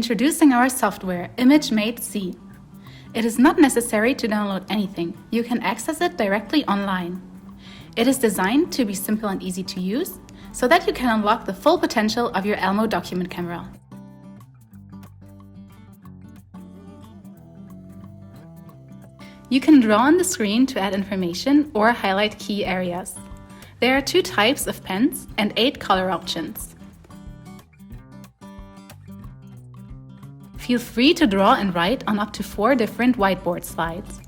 Introducing our software, ImageMate C. It is not necessary to download anything. You can access it directly online. It is designed to be simple and easy to use, so that you can unlock the full potential of your Elmo document camera. You can draw on the screen to add information or highlight key areas. There are 2 types of pens and 8 color options. Feel free to draw and write on up to 4 different whiteboard slides.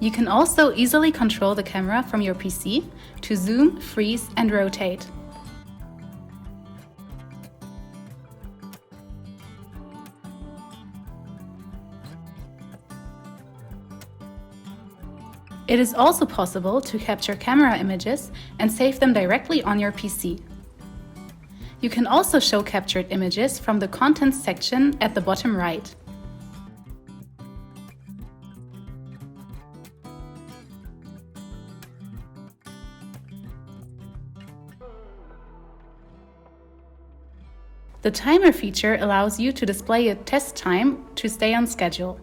You can also easily control the camera from your PC to zoom, freeze, and rotate. It is also possible to capture camera images and save them directly on your PC. You can also show captured images from the Contents section at the bottom right. The timer feature allows you to display a test time to stay on schedule.